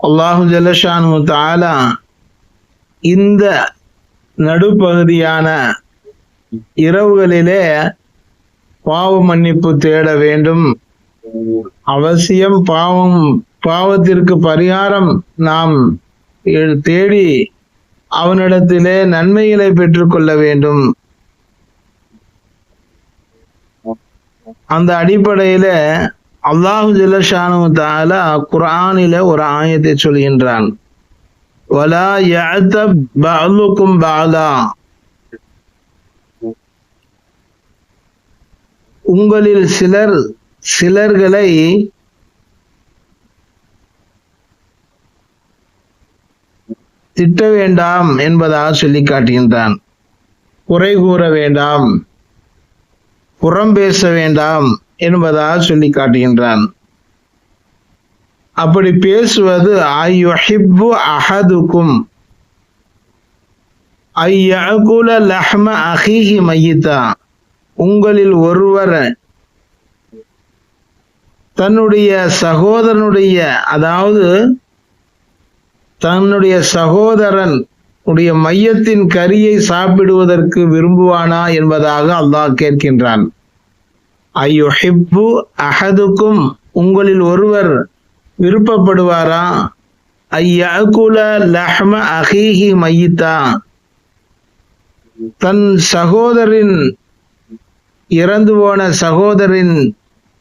அல்லாஹு ஜல்லஷானு தஆலா இந்த நடுப்பகுதியான இரவுகளிலே பாவ மன்னிப்பு தேட வேண்டும். அவசியம் பாவத்திற்கு பரிகாரம் நாம் தேடி அவனிடத்திலே நன்மைகளை பெற்றுக்கொள்ள வேண்டும். அந்த அடிப்படையில அல்லாஹு ஜல்லஷானு தஆலா குர்ஆனில ஒரு ஆயத்தை சொல்கின்றான். வலா யஅதப் பஅதுக்கும் பஅதா, உங்களில் சிலர் சிலர்களை திட்ட வேண்டாம் என்பதாக சொல்லி காட்டுகின்றான். குறை கூற வேண்டாம், புறம் பேச வேண்டாம் என்பதாக சொல்லி காட்டுகின்றான். அப்படி பேசுவது அய்யுஹிப்பு அஹதுக்கும் அய்யகுல லஹ்ம அஹீஹி மய்யிதா, உங்களில் ஒருவர் தன்னுடைய சகோதரனுடைய, அதாவது தன்னுடைய சகோதரன் உடைய மையத்தின் கரியை சாப்பிடுவதற்கு விரும்புவானா என்பதாக அல்லாஹ் கேட்கின்றான். அய்யுஹிப்பு அஹதுக்கும், உங்களில் ஒருவர் விருப்பப்படுவாரா, அய்யகுல லஹ்ம அஹீஹி மய்யிதா, தன் சகோதரின் இறந்து போன சகோதரின்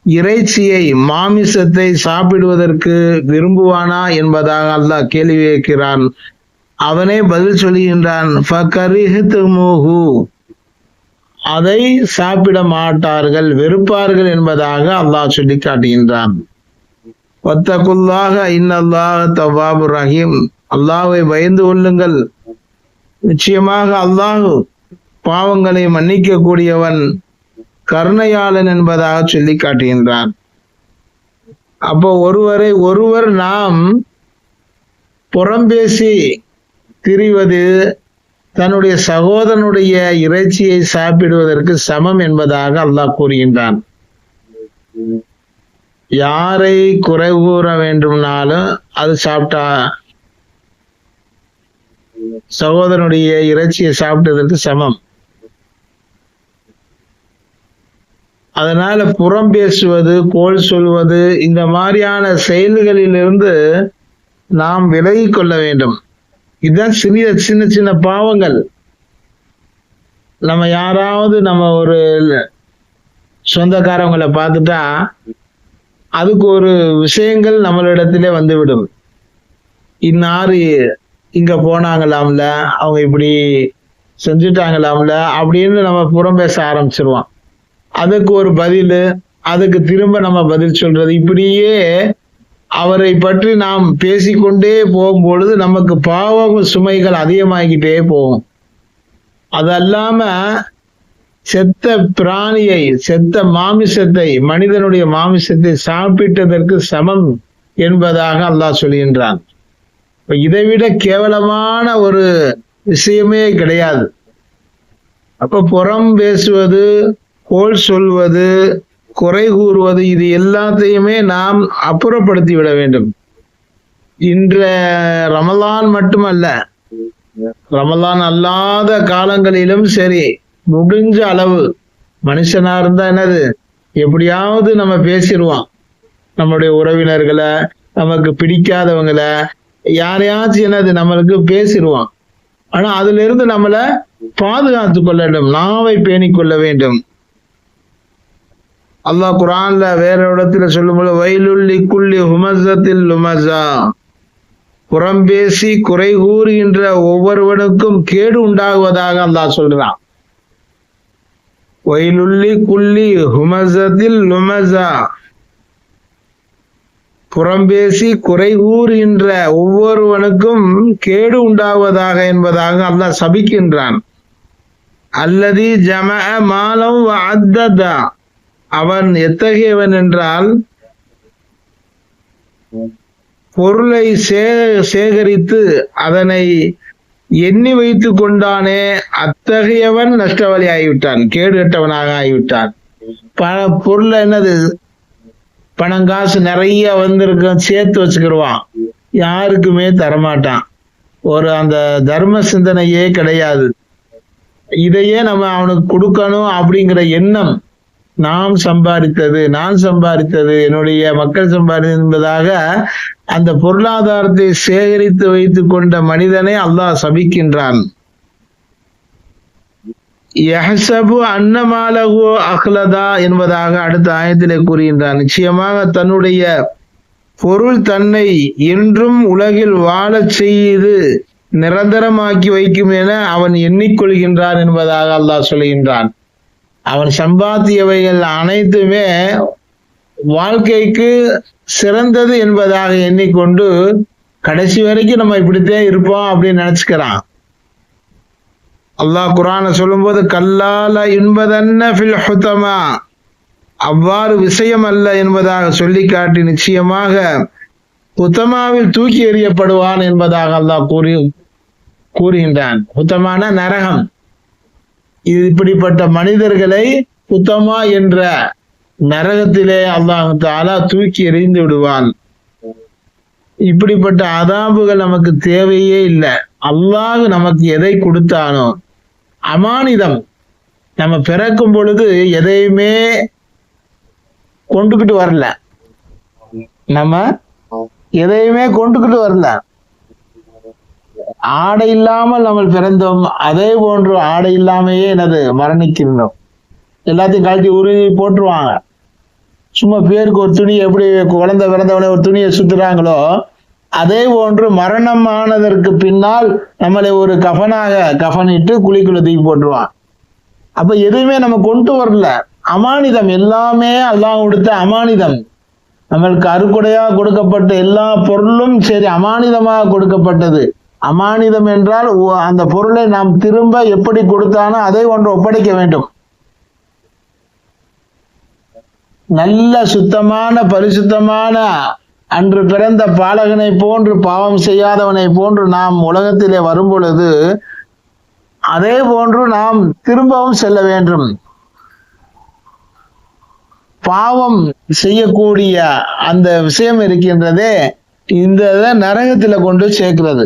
இறைச்சியை மாமிசத்தை சாப்பிடுவதற்கு விரும்புவானா என்பதாக அல்லாஹ் கேள்வி கேட்கிறான். அவனே பதில் சொல்லுகின்றான், ஃபகரிஹ்துமூஹு, அதை சாப்பிட மாட்டார்கள், வெறுப்பார்கள் என்பதாக அல்லாஹ் சொல்லி காட்டுகின்றான். வத்தகுல்லாஹ இன்னல்லாஹ தவ்வாபுர் ரஹீம், அல்லாஹ்வை பயந்து கொள்ளுங்கள், நிச்சயமாக அல்லாஹ் பாவங்களை மன்னிக்க கூடியவன், கருணையாளன் என்பதாக சொல்லி காட்டுகின்றான். அப்போ ஒருவர் நாம் புறம்பேசி திரிவது தன்னுடைய சகோதரனுடைய இறைச்சியை சாப்பிடுவதற்கு சமம் என்பதாக அல்லாஹ் கூறுகின்றான். யாரை குறை கூற வேண்டும்னாலும் அது சாப்பிட்டா சகோதரனுடைய இறைச்சியை சாப்பிட்டதற்கு சமம். அதனால புறம் பேசுவது, கோள் சொல்வது, இந்த மாதிரியான செயல்களிலிருந்து நாம் விலகி கொள்ள வேண்டும். இதுதான் சின்ன சின்ன பாவங்கள். நம்ம யாராவது நம்ம ஒரு சொந்தக்காரவங்களை பார்த்துட்டா அதுக்கு ஒரு விஷயங்கள் நம்மளிடத்திலே வந்துவிடும். இன்னாரு இங்க போனாங்களாம்ல, அவங்க இப்படி செஞ்சுட்டாங்களாம்ல அப்படின்னு நம்ம புறம் பேச ஆரம்பிச்சிருவோம். அதுக்கு ஒரு பதில், அதுக்கு திரும்ப நம்ம பதில் சொல்றது, இப்படியே அவரை பற்றி நாம் பேசிக்கொண்டே போகும்பொழுது நமக்கு பாவ சுமைகள் அதிகமாகிக்கிட்டே போகும். அதல்லாம செத்த பிராணியை, செத்த மாமிசத்தை, மனிதனுடைய மாமிசத்தை சாப்பிட்டதற்கு சமம் என்பதாக அல்லாஹ் சொல்கின்றான். இதைவிட கேவலமான ஒரு விஷயமே கிடையாது. அப்ப புறம் பேசுவது, கோள் சொல்வது, குறை கூறுவது, இது எல்லாத்தையுமே நாம் அப்புறப்படுத்தி விட வேண்டும். இன்ற ரமலான் மட்டுமல்ல, ரமலான் அல்லாத காலங்களிலும் சரி, முடிஞ்ச அளவு மனுஷனா இருந்தா என்னது, எப்படியாவது நம்ம பேசிடுவோம். நம்முடைய உறவினர்களை, நமக்கு பிடிக்காதவங்களை, யாரையாச்சும் என்னது நம்மளுக்கு பேசிடுவோம். ஆனா அதுல இருந்து நம்மளை பாதுகாத்து கொள்ள வேண்டும், நாவை பேணிக் கொள்ள வேண்டும். அல்லாஹ் குர்ஆன்ல வேற இடத்துல சொல்லும்போது வயலுல் லிக்குல்லி ஹுமஸத்தில் லுமஸா, புறம்பேசி குறை கூறுகின்ற ஒவ்வொருவனுக்கும் கேடு உண்டாகுவதாக அல்லாஹ் சொல்றான். வயலுல் லிக்குல்லி ஹுமஸத்தில் லுமஸா, புறம்பேசி குறை கூறுகின்ற ஒவ்வொருவனுக்கும் கேடு உண்டாவதாக என்பதாக அல்லாஹ் சபிக்கின்றான். அல்லதி ஜமஅ மாலம் வ அத்ததா, அவன் எத்தகையவன் என்றால் பொருளை சேகரித்து அதனை எண்ணி வைத்து கொண்டானே, அத்தகையவன் நஷ்டவாளி ஆகிவிட்டான், கேடு கட்டவனாக ஆகிவிட்டான். பொருள் என்னது, பணம் காசு நிறைய வந்திருக்கும், சேர்த்து வச்சுக்கிடுவான். யாருக்குமே தரமாட்டான். ஒரு அந்த தர்ம சிந்தனையே கிடையாது. இதையே நம்ம அவனுக்கு கொடுக்கணும் அப்படிங்கிற எண்ணம், நான் சம்பாதித்தது என்னுடைய மக்கள் சம்பாதித்தது என்பதாக அந்த பொருளாதாரத்தை சேகரித்து வைத்துக் கொண்ட மனிதனை அல்லாஹ் சபிக்கின்றான். யஹ்சபு அன்னமாலஹு அஹ்லதா என்பதாக அடுத்த ஆயத்திலே கூறுகின்றான். நிச்சயமாக தன்னுடைய பொருள் தன்னை என்றும் உலகில் வாழச் செய்து நிரந்தரமாக்கி வைக்கும் என அவன் எண்ணிக்கொள்கின்றான் என்பதாக அல்லாஹ் சொல்கின்றான். அவன் சம்பாத்தியவைகள் அனைத்துமே வாழ்க்கைக்கு சிறந்தது என்பதாக எண்ணிக்கொண்டு கடைசி வரைக்கும் நம்ம இப்படித்தான் இருப்போம் அப்படின்னு நினைச்சுக்கிறான். அல்லாஹ் குர்ஆனை சொல்லும்போது கல்லால என்பதன்ன ஃபில் ஹுதமா, அவ்வாறு விஷயம் அல்ல என்பதாக சொல்லி காட்டி நிச்சயமாக ஹுதமாவில் தூக்கி எறியப்படுவான் என்பதாக அல்லாஹ் கூறுகின்றான். ஹுதமான நரகம். இது இப்படிப்பட்ட மனிதர்களை ஹுதமா என்ற நரகத்திலே அல்லாஹ் தஆலா தூக்கி எறிந்து விடுவான். இப்படிப்பட்ட அதாபுகள் நமக்கு தேவையே இல்லை. அல்லாஹ் நமக்கு எதை கொடுத்தானோ, அமானிதம், நம்ம பிறக்கும் பொழுது எதையுமே கொண்டுகிட்டு வரல. நம்ம எதையுமே கொண்டுகிட்டு வரல. ஆடை இல்லாமல் நம்ம பிறந்தோம், அதே போன்று ஆடை இல்லாமையே மரணிக்கின்றோம். எல்லாத்தையும் கழட்டி உருவி போட்டுருவாங்க. சும்மா பேருக்கு ஒரு துணி, எப்படி குழந்தை பிறந்தவனை ஒரு துணியை சுத்துறாங்களோ அதே போன்று மரணம் ஆனதற்கு பின்னால் நம்மளை ஒரு கஃனிட்டு குழிக்குள்ள தூக்கி போட்டுருவான். அப்ப எதுவுமே நம்ம கொண்டு வரல. அமானிதம், எல்லாமே அல்லாஹ் கொடுத்த அமானிதம். நம்மளுக்கு அறுக்குடையா கொடுக்கப்பட்ட எல்லா பொருளும் சரி அமானிதமாக கொடுக்கப்பட்டது. அமானிதம் என்றால் அந்த பொருளை நாம் திரும்ப எப்படி கொடுத்தானோ அதை ஒன்று ஒப்படைக்க வேண்டும். நல்ல சுத்தமான பரிசுத்தமான அன்று பிறந்த பாலகனை போன்று பாவம் செய்யாதவனை போன்று நாம் உலகத்திலே வரும் பொழுது அதே போன்று நாம் திரும்பவும் செல்ல வேண்டும். பாவம் செய்யக்கூடிய அந்த விஷயம் இருக்கின்றதே, இந்த நரகத்துல கொண்டு சேர்க்கிறது.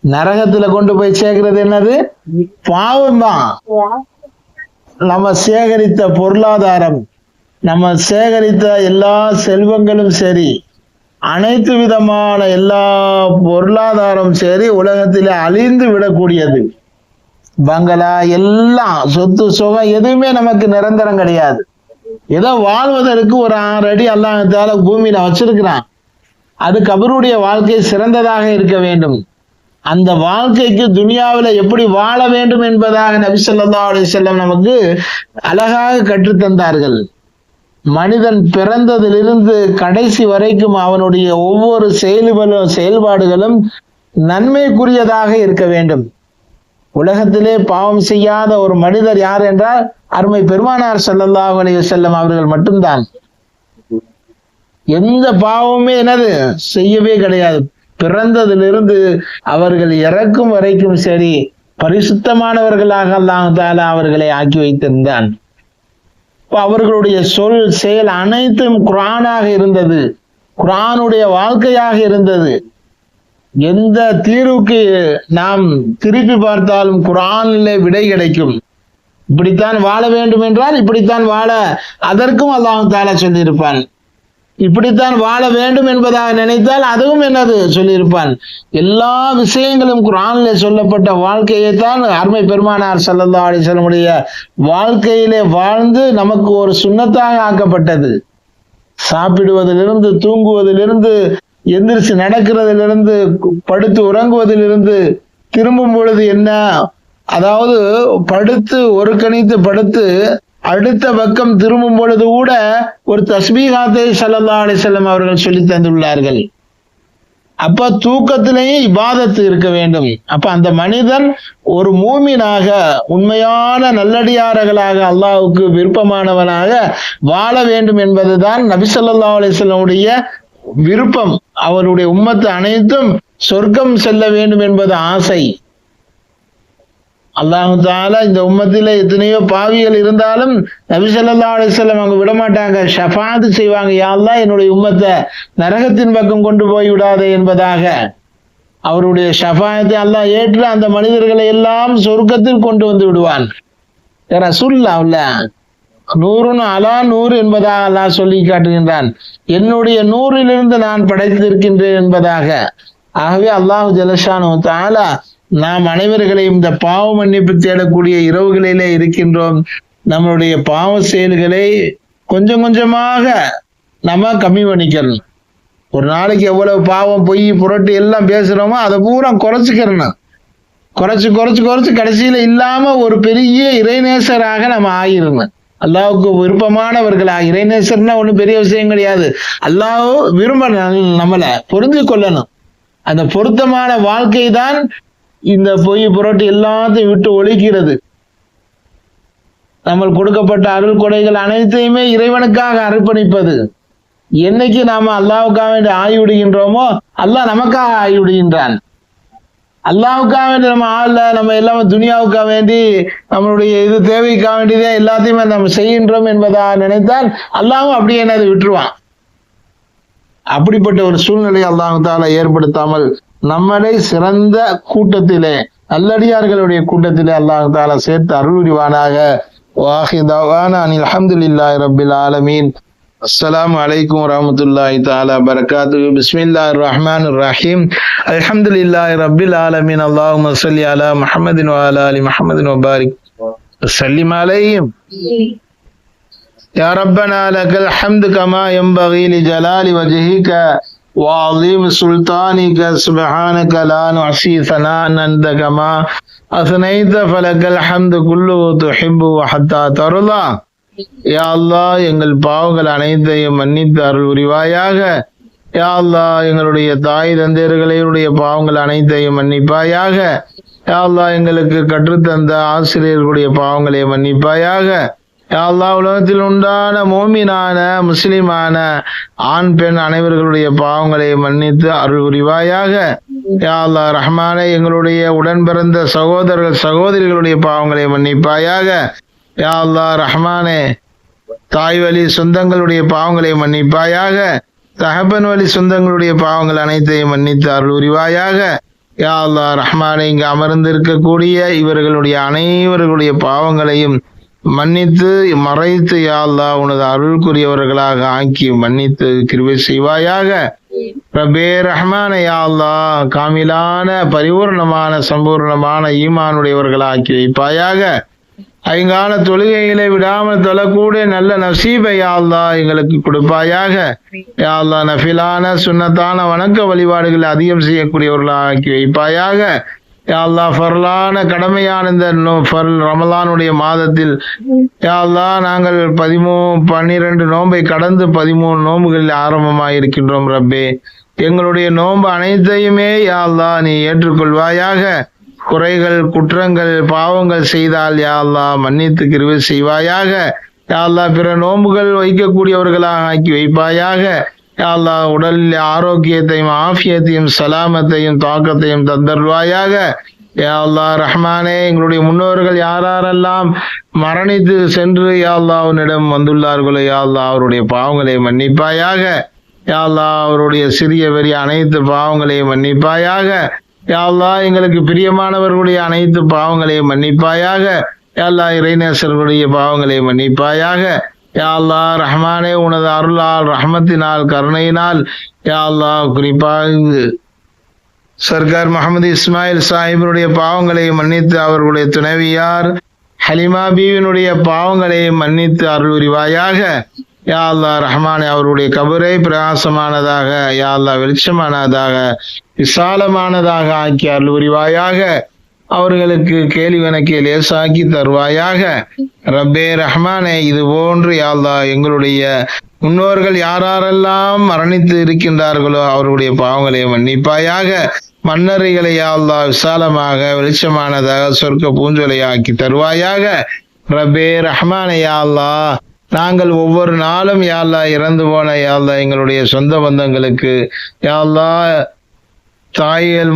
நரகத்துல கொண்டு போய் சேர்க்கிறது என்னது? பாவம் தான். நம்ம சேகரித்த பொருளாதாரம், நம்ம சேகரித்த எல்லா செல்வங்களும் சரி, அனைத்து விதமான எல்லா பொருளாதாரம் சரி உலகத்திலே அழிந்து விடக்கூடியது. பங்களா எல்லாம், சொத்து சுகம் எதுவுமே நமக்கு நிரந்தரம் கிடையாது. ஏதோ வாழ்வதற்கு ஒரு 6 அடி அல்லாஹ் பூமியில வச்சிருக்கிறான். அது கபருடைய வாழ்க்கை சிறந்ததாக இருக்க வேண்டும். அந்த வாழ்க்கைக்கு துனியாவில எப்படி வாழ வேண்டும் என்பதாக நபி ஸல்லல்லாஹு அலைஹி வஸல்லம் நமக்கு அழகாக கற்றுத்தந்தார்கள். மனிதன் பிறந்ததிலிருந்து கடைசி வரைக்கும் அவனுடைய ஒவ்வொரு செயல்பாடுகளும் நன்மைக்குரியதாக இருக்க வேண்டும். உலகத்திலே பாவம் செய்யாத ஒரு மனிதர் யார் என்றால் அருமை பெருமானார் ஸல்லல்லாஹு அலைஹி வஸல்லம் அவர்கள் மட்டும்தான். எந்த பாவமுமே செய்யவே கிடையாது. பிறந்ததிலிருந்து அவர்கள் இறக்கும் வரைக்கும் சரி பரிசுத்தமானவர்களாக அல்லாஹ் தஆலா அவர்களை ஆக்கி வைத்திருந்தான். அவர்களுடைய சொல் செயல் அனைத்தும் குர்ஆனாக இருந்தது, குர்ஆனுடைய வாழ்க்கையாக இருந்தது. எந்த தீர்வுக்கு நாம் திருப்பி பார்த்தாலும் குர்ஆனிலே விடை கிடைக்கும். இப்படித்தான் வாழ வேண்டும் என்றால் இப்படித்தான் வாழ, அதற்கும் அல்லாஹ் தஆலா சொல்லியிருப்பான். இப்படித்தான் வாழ வேண்டும் என்பதாக நினைத்தால் அதுவும் சொல்லியிருப்பான். எல்லா விஷயங்களும் குர்ஆனிலே சொல்லப்பட்ட வாழ்க்கையை தான் அருமை பெருமானார் ஸல்லல்லாஹு அலைஹி வஸல்லம் உடைய வாழ்க்கையிலே வாழ்ந்து நமக்கு ஒரு சுன்னத்தாக ஆக்கப்பட்டது. சாப்பிடுவதிலிருந்து, தூங்குவதிலிருந்து, எந்திரிச்சு நடக்கிறதிலிருந்து, படுத்து உறங்குவதிலிருந்து, திரும்பும் பொழுது என்ன, அதாவது படுத்து ஒரு கணித்து படுத்து அடுத்த பக்கம் திரும்பும் பொழுது கூட ஒரு தஸ்பீகாத்தை ஸல்லல்லாஹு அலைஹி வஸல்லம் அவர்கள் சொல்லி தந்துள்ளார்கள். அப்ப தூக்கத்திலேயும் இபாதத்து இருக்க வேண்டும். அப்ப அந்த மனிதன் ஒரு மூமினாக, உண்மையான நல்லடியார்களாக, அல்லாஹ்வுக்கு விருப்பமானவனாக வாழ வேண்டும் என்பதுதான் நபி ஸல்லல்லாஹு அலைஹி வஸல்லம் உடைய விருப்பம். அவருடைய உம்மத்து அனைத்தும் சொர்க்கம் செல்ல வேண்டும் என்பது ஆசை. அல்லாஹ் தஆலா இந்த உம்மத்தில எத்தனையோ பாவிகள் இருந்தாலும் நபி ஸல்லல்லாஹு அலைஹி வஸல்லம் அவங்க விட மாட்டாங்க, ஷஃபாஅத் செய்வாங்க, யா அல்லாஹ் என்னுடைய உம்மத்தை நரகத்தின் பக்கம் கொண்டு போய் விடாதே என்பதாக. அவருடைய ஷஃபாஅத்தை அல்லாஹ் ஏற்று அந்த மனிதர்களை எல்லாம் சொர்க்கத்தில் கொண்டு வந்து விடுவான். ரசூலுல்லாஹ் நூறுன் அலா நூறு என்பதாக அல்லாஹ் சொல்லி காட்டுகின்றான், என்னுடைய நூறிலிருந்து நான் படைத்திருக்கின்றேன் என்பதாக. ஆகவே அல்லாஹ் ஜல்லஷானஹு தஆலா நாம் அனைவர்களையும் இந்த பாவ மன்னிப்பு தேடக்கூடிய இரவுகளிலே இருக்கின்றோம். நம்மளுடைய பாவ செயல்களை கொஞ்சம் கொஞ்சமாக நம்ம கம்மி பண்ணிக்கணும். ஒரு நாளைக்கு எவ்வளவு பாவம் பொய் புரட்டு எல்லாம் பேசுறோமோ அதை பூரா குறைச்சிக்கிறணும். குறைச்சு கடைசியில இல்லாம ஒரு பெரிய இறைநேசராக நம்ம ஆகிடணும். அல்லாஹ்வுக்கு விருப்பமானவர்களாக. இறைநேசர்னா ஒன்றும் பெரிய விஷயம் கிடையாது. அல்லாஹ் விரும்ப நம்மளை பொருந்து கொள்ளணும். அந்த பொருத்தமான வாழ்க்கை தான் இந்த பொய் புரட்டு எல்லாத்தையும் விட்டு ஒழிக்கிறது. நம்ம கொடுக்கப்பட்ட அருள் கொடைகள் அனைத்தையுமே இறைவனுக்காக அர்ப்பணிப்பது. என்னைக்கு நாம அல்லாஹ்வுக்காக வேண்டி ஆகிவிடுகின்றோமோ அல்லாஹ் நமக்காக ஆகிவிடுகின்றான். அல்லாஹ்வுக்காக வேண்டி நம்ம நம்ம எல்லாமே துனியாவுக்காக வேண்டி நம்மளுடைய இது தேவைக்காக வேண்டியதே எல்லாத்தையுமே நம்ம செய்கின்றோம் என்பதாக நினைத்தால் அல்லாஹ்வும் அப்படியே என்னது விட்டுருவான். அப்படிப்பட்ட ஒரு சூழ்நிலை அல்லாஹ் தஆலா ஏற்படுத்தாமல் நம்மளை சிறந்த கூட்டத்திலே, நல்லடியார்களுடைய கூட்டத்திலே அல்லாஹ் தஆலா சேர்த்து அருள் புரிவானாக. வாஹிர் தஅவானா அனில் ஹம்துலில்லாஹி ரப்பில் ஆலமீன். அஸ்ஸலாமு அலைக்கும் வரஹ்மத்துல்லாஹி தஆலா பரகாத்துஹு. பிஸ்மில்லாஹிர் ரஹ்மானிர் ரஹீம். அல்ஹம்துலில்லாஹி ரப்பில் ஆலமீன். அல்லாஹும்ம ஸல்லி அலா முஹம்மதின் வ அலா ஆலி முஹம்மதின் வ பாரிக் வஸல்லிம் அலைஹிம். யா ரப்பனா லக்கல் ஹம்து கமா யன்பகி லிஜலாலி வஜ்ஹிக وعظيم سلطانك سبحانك لا نحصي ثناء أنت كما أثنيت فلك الحمد كله تحب حتى ترضى. யா அல்லாஹ் எங்கள் பாவங்கள் அனைத்தையும் மன்னித்து அருள் புரிவாயாக. யா அல்லாஹ் எங்களுடைய தாய் தந்தையர்களுடைய பாவங்கள் அனைத்தையும் மன்னிப்பாயாக. யா அல்லாஹ் எங்களுக்கு கற்றுத்தந்த ஆசிரியர்களுடைய பாவங்களை மன்னிப்பாயாக. யா அல்லாஹ் உலகத்தில் உண்டான மோமினான முஸ்லிமான ஆண் பெண் அனைவர்களுடைய பாவங்களை மன்னித்து அருள் புரிவாயாக. யா அல்லாஹ் ரஹ்மானே எங்களுடைய உடன் பிறந்த சகோதரர்கள் சகோதரிகளுடைய பாவங்களை மன்னிப்பாயாக. யா அல்லாஹ் ரஹ்மானே தாய் வழி சொந்தங்களுடைய பாவங்களை மன்னிப்பாயாக. தகப்பன் வழி சொந்தங்களுடைய பாவங்கள் அனைத்தையும் மன்னித்து அருள் புரிவாயாக. யா அல்லாஹ் ரஹ்மானே இங்கு அமர்ந்திருக்கக்கூடிய இவர்களுடைய அனைவர்களுடைய பாவங்களையும் மன்னித்து மறைத்து யா அல்லாஹ் உனது அருள்குரியவர்களாக ஆக்கி மன்னித்து கிருபை செய்வாயாக. ரப்பே ரஹ்மானே யா அல்லாஹ் காமிலான பரிபூர்ணமான சம்பூர்ணமான ஈமானுடையவர்களாக ஆக்கி வைப்பாயாக. ஐங்கால தொழுகைகளை விடாமல் தொழக்கூடிய நல்ல நசீபை யா அல்லாஹ் எங்களுக்கு கொடுப்பாயாக. யா அல்லாஹ் நஃபிலான சுன்னத்தான வணக்க வழிபாடுகளை அதிகம் செய்யக்கூடியவர்களாக ஆக்கி வைப்பாயாக. யா அல்லாஹ் ஃபர்லான கடமையான இந்த ரமலானுடைய மாதத்தில் யா அல்லாஹ் நாங்கள் 12 நோன்பை கடந்து 13 நோன்புகளில் ஆரம்பமாக இருக்கின்றோம். ரப்பே எங்களுடைய நோன்பு அனைத்தையுமே யா அல்லாஹ் நீ ஏற்றுக்கொள்வாயாக. குறைகள் குற்றங்கள் பாவங்கள் செய்தால் யா அல்லாஹ் மன்னித்து கிருபை செய்வாயாக. யா அல்லாஹ் பிற நோன்புகள் வைக்கக்கூடியவர்களாக ஆக்கி வைப்பாயாக. யா அல்லாஹ் உடலில் ஆரோக்கியத்தையும் ஆஃபியத்தையும் சலாமத்தையும் தாக்கத்தையும் தந்தருள்வாயாக. யா அல்லாஹ் ரஹ்மானே எங்களுடைய முன்னோர்கள் யாரெல்லாம் மரணித்து சென்று யா அல்லாஹ் உன்னிடம் வந்துள்ளார்களோ யா அல்லாஹ் அவருடைய பாவங்களை மன்னிப்பாயாக. யா அல்லாஹ் அவருடைய சிறிய பெரிய அனைத்து பாவங்களையும் மன்னிப்பாயாக. யா அல்லாஹ் எங்களுக்கு பிரியமானவர்களுடைய அனைத்து பாவங்களையும் மன்னிப்பாயாக. யா அல்லாஹ் இறைநேசர்களுடைய பாவங்களை மன்னிப்பாயாக. யா அல்லாஹ் ரஹ்மானே உனது அருளால் ரஹ்மத்தினால் கருணையினால் யா அல்லாஹ் குறிப்பாக சர்கார் முகமது இஸ்மாயில் சாஹிபனுடைய பாவங்களை மன்னித்து அவர்களுடைய துணைவியார் ஹலிமா பீவினுடைய பாவங்களை மன்னித்து அருள் புரிவாயாக. யா அல்லாஹ் ரஹ்மானே அவருடைய கபரை பிரகாசமானதாக யா அல்லாஹ் வெளிச்சமானதாக விசாலமானதாக ஆக்கி அருள் புரிவாயாக. அவர்களுக்கு கேள்விவனக்கு லேசாக்கி தருவாயாக. ரப்பே ரஹ்மானே இது போன்று யா அல்லாஹ் எங்களுடைய முன்னோர்கள் யாரெல்லாம் மரணித்து இருக்கின்றார்களோ அவர்களுடைய பாவங்களை மன்னிப்பாயாக. மன்னரைகளை யா அல்லாஹ் விசாலமாக வெளிச்சமானதாக சொர்க்க பூஞ்சொலை ஆக்கி தருவாயாக. ரப்பே ரஹ்மானே யா அல்லாஹ் நாங்கள் ஒவ்வொரு நாளும் யா அல்லாஹ் இறந்து போன யா அல்லாஹ் எங்களுடைய சொந்த பந்தங்களுக்கு யா அல்லாஹ் தாய்கள்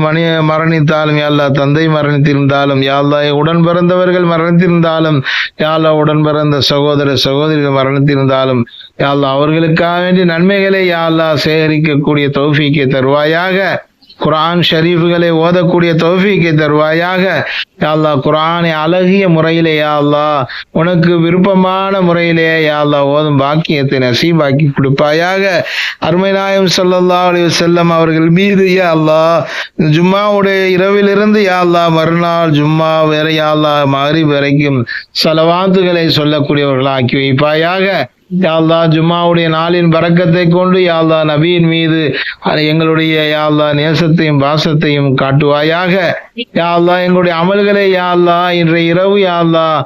மரணித்தாலும் யா அல்லாஹ், தந்தை மரணித்திருந்தாலும் யா அல்லாஹ், உடன் பிறந்தவர்கள் மரணித்திருந்தாலும் யா அல்லாஹ், உடன் பிறந்த சகோதர சகோதரிகள் மரணித்திருந்தாலும் யா அல்லாஹ், அவர்களுக்காக வேண்டிய நன்மைகளை யா அல்லாஹ் சேகரிக்கக்கூடிய தௌஃபீக்கை தருவாயாக. குர்ஆன் ஷரீஃப்களை ஓதக்கூடிய தௌஃபீக்கை தருவாயாக. யா அல்லாஹ், குர்ஆனை அழகிய முறையிலே யா அல்லாஹ், உனக்கு விருப்பமான முறையிலே யா அல்லாஹ் ஓதும் பாக்கியத்தை நசீபாக்கி கொடுப்பாயாக. அருமை நாயகம் ஸல்லல்லாஹு அலைஹி வஸல்லம் அவர்கள் மீது யா அல்லாஹ், ஜும்மாவுடைய இரவிலிருந்து யா அல்லாஹ் மறுநாள் ஜும்மா வரை யா அல்லாஹ் மக்ரிப் வரைக்கும் ஸலவாத்துகளை சொல்லக்கூடியவர்களாக ஆக்கி வைப்பாயாக. யா அல்லாஹ், ஜும்மாவுடைய நாளின் பரக்கத்தை கொண்டு யா அல்லாஹ், நபியின் மீது எங்களுடைய யா அல்லாஹ் நேசத்தையும் பாசத்தையும் காட்டுவாயாக. யா அல்லாஹ், எங்களுடைய அமல்களை யா அல்லாஹ் இன்றைய இரவு யா அல்லாஹ்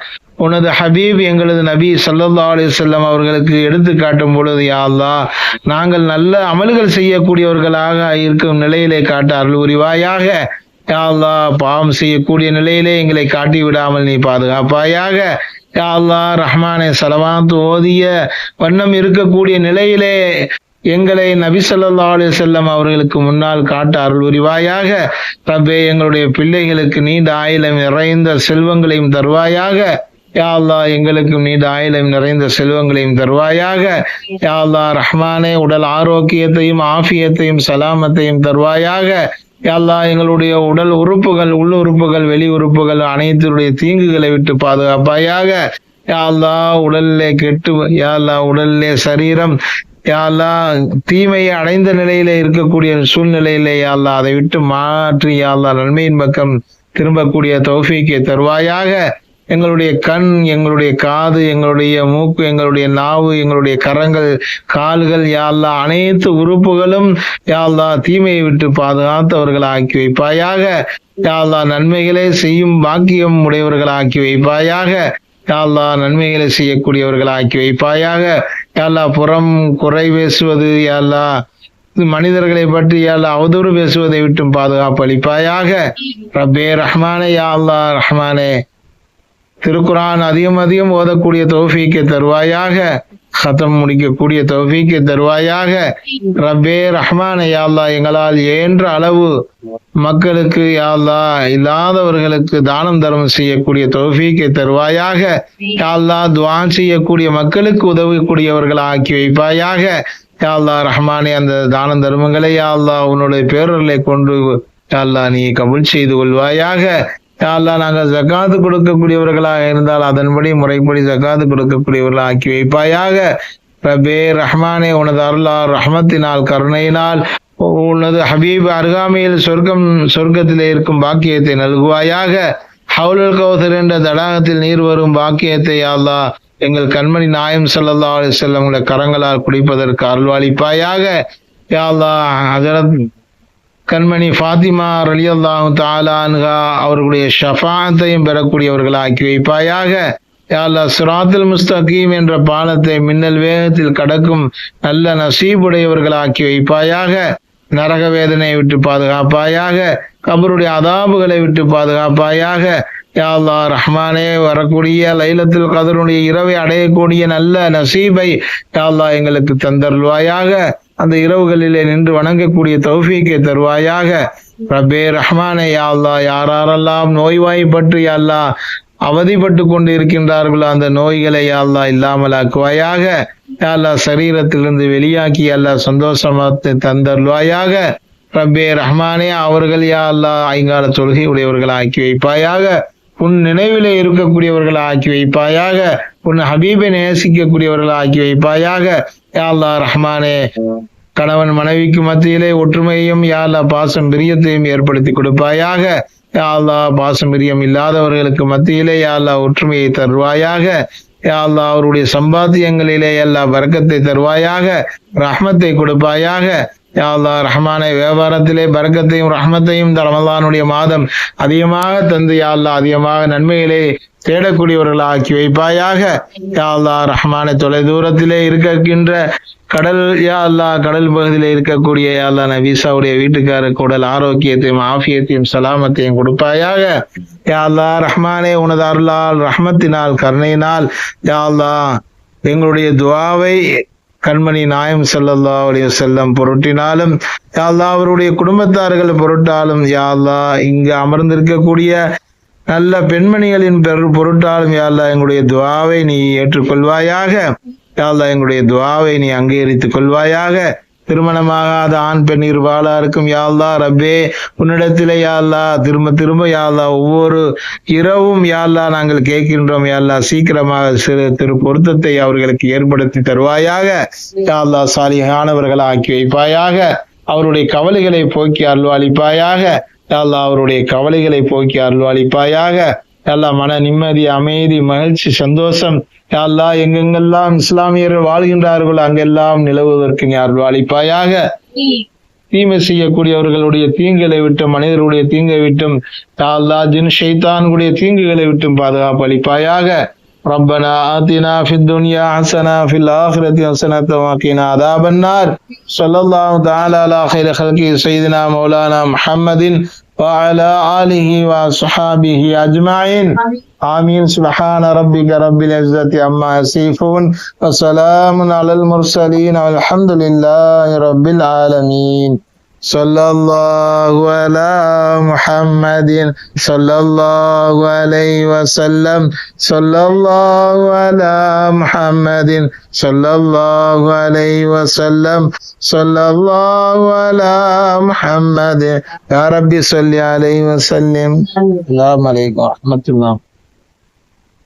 உனது ஹபீப் எங்களது நபி ஸல்லல்லாஹு அலைஹி வஸல்லம் அவர்களுக்கு எடுத்து காட்டும் பொழுது யா அல்லாஹ், நாங்கள் நல்ல அமல்கள் செய்யக்கூடியவர்களாக இருக்கும் நிலையிலே காட்ட அருள் புரிவாயாக. யா அல்லாஹ், பாவம் செய்யக்கூடிய நிலையிலே எங்களை காட்டி விடாமல் நீ பாதுகாப்பாயாக. யா அல்லாஹ், ரஹ்மானே, ஸலவாத் ஓதிய வண்ணம் இருக்கக்கூடிய நிலையிலே எங்களை நபி ஸல்லல்லாஹு அலைஹி வஸல்லம் அவர்களுக்கு முன்னால் காட்ட அருள் புரிவாயாக. ரப்பே, எங்களுடைய பிள்ளைகளுக்கு நீண்ட ஆயுளும் நிறைந்த செல்வங்களையும் தருவாயாக. யா அல்லாஹ், எங்களுக்கும் நீண்ட ஆயுளும் நிறைந்த செல்வங்களையும் தருவாயாக. யா அல்லாஹ், ரஹ்மானே, உடல் ஆரோக்கியத்தையும் ஆஃபியத்தையும் சலாமத்தையும் தருவாயாக. யா அல்லாஹ், எங்களுடைய உடல் உறுப்புகள், உள் உறுப்புகள், வெளி உறுப்புகள் அனைத்துடைய தீங்குகளை விட்டு பாதுகாப்பாயாக. யா அல்லாஹ், உடலிலே கெட்டு யா அல்லாஹ், உடலிலே சரீரம் யா அல்லாஹ் தீமையை அடைந்த நிலையிலே இருக்கக்கூடிய சூழ்நிலையிலே யா அல்லாஹ் அதை விட்டு மாற்றி யா அல்லாஹ் நன்மையின் பக்கம் திரும்பக்கூடிய தௌஃபீக்கை தருவாயாக. எங்களுடைய கண், எங்களுடைய காது, எங்களுடைய மூக்கு, எங்களுடைய நாவு, எங்களுடைய கரங்கள், கால்கள் யா அல்லாஹ் அனைத்து உறுப்புகளும் யா அல்லாஹ் தீமையை விட்டு பாதுகாத்தவர்கள் ஆக்கி வைப்பாயாக. யா அல்லாஹ், நன்மைகளை செய்யும் பாக்கியம் உடையவர்கள் ஆக்கி வைப்பாயாக. யா அல்லாஹ், நன்மைகளை செய்யக்கூடியவர்கள் ஆக்கி வைப்பாயாக. யா அல்லாஹ், புறம் குறை பேசுவது யா அல்லாஹ், மனிதர்களை பற்றி யா அல்லாஹ் அவதூறு பேசுவதை விட்டும் பாதுகாப்பு அளிப்பாயாக. ரப்பே ரஹ்மானே, யா அல்லாஹ் ரஹ்மானே, திருக்குர்ஆன் அதிகம் அதிகம் ஓதக்கூடிய தௌஃபீக்கை தருவாயாக. ஹத்தம் முடிக்கக்கூடிய தௌஃபீக்கை தருவாயாக. ரப்பே ரஹ்மானே, யா அல்லாஹ், எங்களால் இயன்ற அளவு மக்களுக்கு யா அல்லாஹ் இல்லாதவர்களுக்கு தானம் தர்மம் செய்யக்கூடிய தௌஃபீக்கை தருவாயாக. யா அல்லாஹ், துஆ செய்யக்கூடிய மக்களுக்கு உதவக்கூடியவர்கள் ஆக்கி வைப்பாயாக. யா அல்லாஹ் ரஹ்மானே, அந்த தான தர்மங்களை யா அல்லாஹ் உன்னுடைய பேரர்களை கொண்டு யா அல்லாஹ் நீ கபூல் செய்து கொள்வாயாக. யா அல்லாஹ், நாங்கள் ஜகாத்து கொடுக்கக்கூடியவர்களாக இருந்தால் அதன்படி முறைப்படி ஜகாத்து கொடுக்கக்கூடியவர்களாக ஆக்கி வைப்பாயாக. ரப்பே ரஹ்மானே, உனது அருளால் ரஹ்மத்தினால் கருணையினால் உனது ஹபீப் அருகாமையில் சொர்க்கத்திலே இருக்கும் பாக்கியத்தை நல்குவாயாக. ஹவுலுல் கௌசர் என்ற தடாகத்தில் நீர் வரும் பாக்கியத்தை யா அல்லாஹ் எங்கள் கண்மணி நாயம் ஸல்லல்லாஹு அலைஹி வஸல்லம் உடைய கரங்களால் குடிப்பதற்கு அருள்வாளிப்பாயாக. யா அல்லாஹ், ஹஜரத் கண்மணி ஃபாத்திமா ரலியல்லாஹு தஆலா அன்ஹா அவர்களுடைய ஷஃபாஅத்தையும் பெறக்கூடியவர்கள் ஆக்கி வைப்பாயாக. யா அல்லாஹ், சிராத்துல் முஸ்தகீம் என்ற பாலத்தை மின்னல் வேகத்தில் கடக்கும் நல்ல நசீபுடையவர்கள் ஆக்கி வைப்பாயாக. நரக வேதனையை விட்டு பாதுகாப்பாயாக. கபருடைய அதாபுகளை விட்டு பாதுகாப்பாயாக. யா அல்லாஹ் ரஹ்மானே, வரக்கூடிய லைலத்துல் கத்ருடைய இரவை அடையக்கூடிய நல்ல நசீபை யா அல்லாஹ் எங்களுக்கு தந்தருள்வாயாக. அந்த இரவுகளிலே நின்று வணங்கக்கூடிய தௌஃபீக்கை தருவாயாக. ரப்பே ரஹ்மானே, யா அல்லாஹ், யாரெல்லாம் நோய்வாய்ப்பட்டு யா அல்லாஹ் அவதிப்பட்டு கொண்டு இருக்கின்றார்களோ அந்த நோய்களை யா அல்லாஹ் இல்லாமலாக்குவாயாக. யா அல்லாஹ், சரீரத்திலிருந்து வெளியாக்கி யா அல்லாஹ் சந்தோஷமாத்தை தந்தருள்வாயாக. ரப்பே ரஹ்மானே, அவர்கள் யா அல்லாஹ் ஐங்கால தொழுகை உடையவர்கள் ஆக்கி வைப்பாயாக. உன் நினைவிலே இருக்கக்கூடியவர்கள் ஆக்கி வைப்பாயாக. உன் ஹபீபை நேசிக்கக்கூடியவர்கள் ஆக்கி வைப்பாயாக. யா அல்லாஹ் ரஹ்மானே, கணவன் மனைவிக்கு மத்தியிலே ஒற்றுமையையும் யா அல்லாஹ் பாசம் பிரியத்தையும் ஏற்படுத்தி கொடுப்பாயாக. யா அல்லாஹ், பாசம் பிரியம் இல்லாதவர்களுக்கு மத்தியிலே யா அல்லாஹ் ஒற்றுமையை தருவாயாக. யா அல்லாஹ், அவருடைய சம்பாத்தியங்களிலே யா அல்லாஹ் பரக்கத்தை தருவாயாக. ரஹ்மத்தை கொடுப்பாயாக. யா அல்லாஹ் ரஹ்மானே, வியாபாரத்திலே பரக்கத்தையும் ரஹ்மத்தையும் இந்த ரமலானுடைய மாதம் அதிகமாக தந்து யா அல்லாஹ் அதிகமாக நன்மைகளை தேடக்கூடியவர்கள் ஆக்கி வைப்பாயாக. யா அல்லாஹ் ரஹ்மானே, தொலை தூரத்திலே இருக்கின்ற கடல் யா அல்லாஹ் கடல் பகுதியிலே இருக்கக்கூடிய யா அல்லாஹ் நபீசாவுடைய வீட்டுக்காரருக்கு உடல் ஆரோக்கியத்தையும் ஆஃபியத்தையும் சலாமத்தையும் கொடுப்பாயாக. யா அல்லாஹ் ரஹ்மானே, உனது அருளால் ரஹ்மத்தினால் கருணையினால் யா அல்லாஹ் எங்களுடைய துஆவை கண்மணி நாயம் ஸல்லல்லாஹு அலைஹி வஸல்லம் பொருட்டினாலும் யா அல்லாஹ் அவருடைய குடும்பத்தார்கள் பொருட்டாலும் யா அல்லாஹ் இங்கு அமர்ந்திருக்கக்கூடிய நல்ல பெண்மணிகளின் பொருட்டாலும் யா அல்லாஹ் எங்களுடைய துஆவை நீ ஏற்றுக்கொள்வாயாக. யா அல்லாஹ் எங்களுடைய துஆவை நீ அங்கீகரித்துக் கொள்வாயாக. திருமணமாகாத ஆண் பெண் இருபாலாருக்கும் யா அல்லாஹ் ரப்பே உன்னிடத்திலே யா அல்லாஹ் திரும்ப திரும்ப யா அல்லாஹ் ஒவ்வொரு இரவும் யா அல்லாஹ் நாங்கள் கேட்கின்றோம். யா அல்லாஹ் சீக்கிரமாக திரு பொருத்தத்தை அவர்களுக்கு ஏற்படுத்தி தருவாயாக. யா அல்லாஹ் சாலிஹானவர்களை ஆக்கி வைப்பாயாக. அவருடைய கவலைகளை போக்கி அருள்வாளிப்பாயாக. யா அல்லாஹ் அவருடைய கவலைகளை போக்கி அருள்வாளிப்பாயாக. யா அல்லாஹ் மன நிம்மதி, அமைதி, மகிழ்ச்சி, சந்தோஷம் யா அல்லாஹ் எங்கெங்கெல்லாம் இஸ்லாமியர்கள் வாழ்கின்றார்களோ அங்கெல்லாம் நிலவுவதற்கு நீ அருள்வாளிப்பாயாக. தீமை செய்யக்கூடியவர்களுடைய தீங்குகளை விட்டும், மனிதர்களுடைய தீங்கை விட்டும் யா அல்லாஹ் ஜின் ஷைத்தான்களுடைய தீங்குகளை விட்டும் பாதுகாப்பு அளிப்பாயாக. ربنا آتنا في الدنيا حسنة في الآخرة حسنة وقنا عذاب النار. صلى الله تعالى على خير خلقه سيدنا مولانا محمد وعلى آله وصحابه أجمعين. آمين. سبحان ربك رب العزة عما يصفون وسلام على المرسلين والحمد لله رب العالمين. صلى الله على محمد صلى الله عليه وسلم. صلى الله على محمد صلى الله عليه وسلم. صلى الله على محمد يا رب صل عليه وسلم. السلام عليكم ورحمة الله.